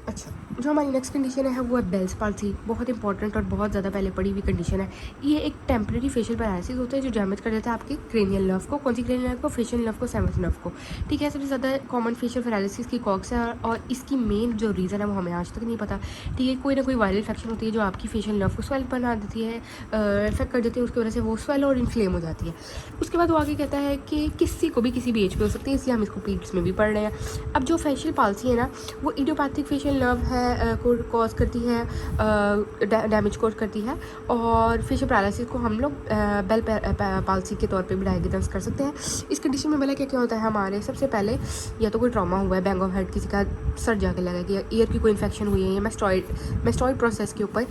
अच्छा, जो हमारी नेक्स्ट कंडीशन है वो है बेल्स पाल्सी। बहुत इंपॉर्टेंट और बहुत ज़्यादा पहले पड़ी हुई कंडीशन है। ये एक टेम्परेरी फेशियल पैरालिसिस होता है जो डैमेज कर देता है आपके क्रेनियल नर्व को। कौन सी क्रेनियल नर्व को? फेशियल नर्व को, सेवंथ नर्व को। ठीक है, सबसे ज़्यादा कॉमन फेशियल पैरालिसिस की कॉक्स है और इसकी मेन जो रीज़न है वो हमें आज तक नहीं पता। ठीक है, कोई ना कोई वायरल इन्फेक्शन होती है जो आपकी फेशियल नर्व को स्वेल बना देती है, इफेक्ट कर देती है, उसकी वजह से वो स्वेल और इन्फ्लेम हो जाती है। उसके बाद वो आगे कहता है कि किसी को भी किसी भी एज पे हो सकती है, इसलिए हम इसको पीरियड्स में भी पढ़ रहे हैं। अब जो फेशियल पाल्सी है ना, वो इडियोपैथिक फेशियल नर्व है को कॉज करती है, डैमेज कॉज करती है। और फेशियल पैरालिसिस को हम लोग बेल पाल्सी के तौर पे भी डायग्नोस कर सकते हैं। इस कंडीशन में भला क्या क्या होता है हमारे? सबसे पहले या तो कोई ट्रॉमा हुआ है, बैंग ऑफ हेड, किसी का सर जाके लगा कि ईयर की कोई इन्फेक्शन हुई है, या मेस्टॉइड प्रोसेस के ऊपर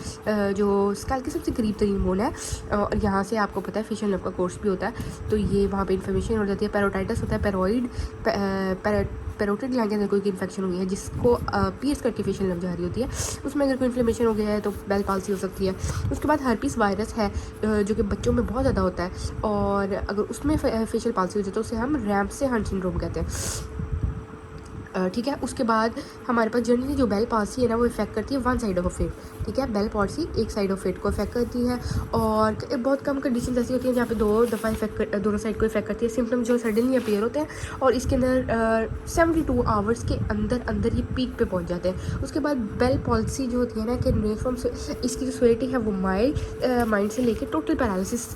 जो स्कैल्प के सबसे करीब तरीन बोन है, और यहाँ से आपको पता है फेशियल नर्व का कोर्स भी होता है, तो ये वहाँ पे इन्फेक्शन हो जाती है। पैरोटाइटिस होता है, पेरोटिड ग्लैंड के अंदर कोई इन्फेक्शन हुई है जिसको पीस करके फेशियल नर्व जा रही होती है, उसमें अगर कोई इन्फ्लेमेशन हो गया है तो बेल पाल्सी हो सकती है। उसके बाद हर्पीस वायरस है जो कि बच्चों में बहुत ज़्यादा होता है, और अगर उसमें फेशियल पाल्सी हो जाए तो उसे हम रैम्से हंट सिंड्रोम कहते हैं। ठीक है, उसके बाद हमारे पास जनरली जो बेल पाल्सी है ना, वो इफेक्ट करती है वन साइड ऑफ फेट। ठीक है, बेल पाल्सी एक साइड ऑफ फेट को इफेक्ट करती है, और बहुत कम कंडीशन ऐसी होती हैं जहाँ पे दो दफ़ा दोनों साइड को इफेक्ट करती है। सिम्टम जो सडनली अपीयर होते हैं, और इसके अंदर 72 आवर्स के अंदर अंदर ये पीक पे पहुँच जाते हैं। उसके बाद बेल पाल्सी जो होती है ना, कि यूनिफॉर्म से इसकी जो स्वेटी है वो माइल्ड से लेके टोटल पैरालिसिस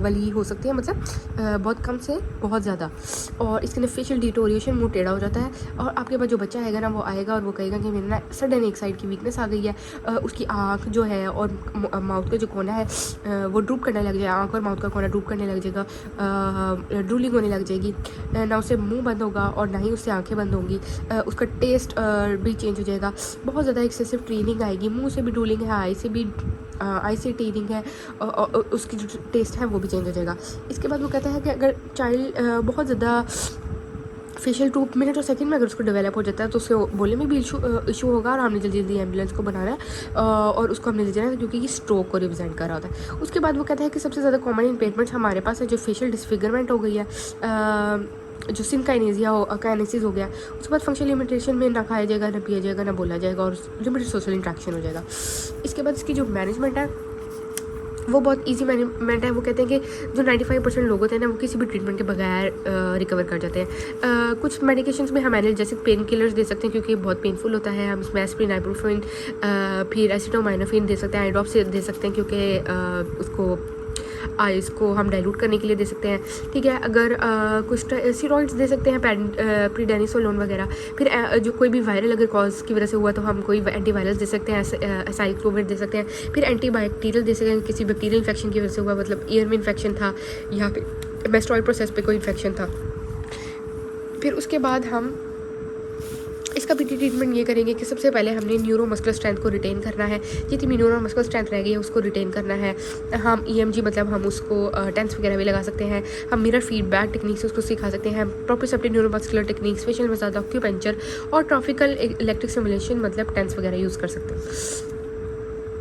वाली हो सकती है, मतलब बहुत कम से बहुत ज़्यादा। और इसके अंदर फेशियल डिटोरिएशन, मुंह टेढ़ा हो जाता है, और आपके पास जो बच्चा आएगा ना, वो आएगा और वो कहेगा कि मेरे ना सडन एक साइड की वीकनेस आ गई है, उसकी आँख जो है और माउथ का जो कोना है वो ड्रूप करने लग जाएगा, आँख और माउथ का कोना ड्रूप करने लग जाएगा, ड्रूलिंग होने लग जाएगी, ना उससे मुँह बंद होगा और ना ही उससे आँखें बंद होंगी, उसका टेस्ट भी चेंज हो जाएगा, बहुत ज़्यादा एक्सेसिव ट्रेनिंग आएगी, मुँह से भी ड्रूलिंग है, आई से टेनिंग है, और उसकी जो टेस्ट है वो भी चेंज हो जाएगा। इसके बाद वो कहता है कि अगर चाइल्ड बहुत ज़्यादा फेशियल 2 मिनट और सेकंड में अगर उसको डेवलप हो जाता है तो उसके बोलने में भी इशू होगा, और हमने जल्दी जल्दी एम्बुलेंस को बनाना है और उसको हमने ले जाना है, क्योंकि ये स्ट्रोक को रिप्रेजेंट कर रहा होता है। उसके बाद वो कहता है कि सबसे ज़्यादा कॉमन इम्पेयरमेंट्स हमारे पास है जो फेशियल डिसफिगरमेंट हो गई है, जो सिन काइनेसिस हो गया। उसके बाद फंक्शनल लिमिटेशन में ना खाया जाएगा, ना पिया जाएगा, ना बोला जाएगा, और लिमिटेड सोशल इंट्रैक्शन हो जाएगा। इसके बाद इसकी जो मैनेजमेंट है वो बहुत इजी मैनेजमेंट है। वो कहते हैं कि जो 95% लोग होते हैं ना, वो किसी भी ट्रीटमेंट के बगैर रिकवर कर जाते हैं। कुछ मेडिकेशंस में हम एनाल्जेसिक पेन किलर्स दे सकते हैं क्योंकि बहुत पेनफुल होता है, हम इसमें एस्प्रिन, आइबुप्रोफेन, फिर एसिटामिनोफेन दे सकते हैं, आई ड्रॉप से दे सकते हैं क्योंकि उसको आइस को हम डाइल्यूट करने के लिए दे सकते हैं। ठीक है, अगर कुछ स्टेरॉइड्स दे सकते हैं, प्रीडेनिसोलोन वगैरह। फिर जो कोई भी वायरल अगर कॉज की वजह से हुआ तो हम कोई एंटीवायरस दे सकते हैं, एसाइक्लोविर दे सकते हैं। फिर एंटीबायोटिकल दे सकते हैं, किसी बैक्टीरियल इन्फेक्शन की वजह से हुआ, मतलब ईयर में इन्फेक्शन था या फिर मेस्टॉइड प्रोसेस पे कोई इन्फेक्शन था। फिर उसके बाद हम इसका भी ट्रीटमेंट ये करेंगे कि सबसे पहले हमने न्यूरोमस्कुलर स्ट्रेंथ को रिटेन करना है, जितनी न्यूरोमस्कुलर स्ट्रेंथ रह गई है उसको रिटेन करना है। हम EMG मतलब हम उसको टेंस वगैरह भी लगा सकते हैं, हम मिरर फीडबैक टेक्निक्स उसको सिखा सकते हैं, proprioceptive neuromuscular techniques, facial massage, acupuncture और ट्रॉपिकल इलेक्ट्रिक स्टिमुलेशन मतलब टेंस वगैरह यूज़ कर सकते हैं।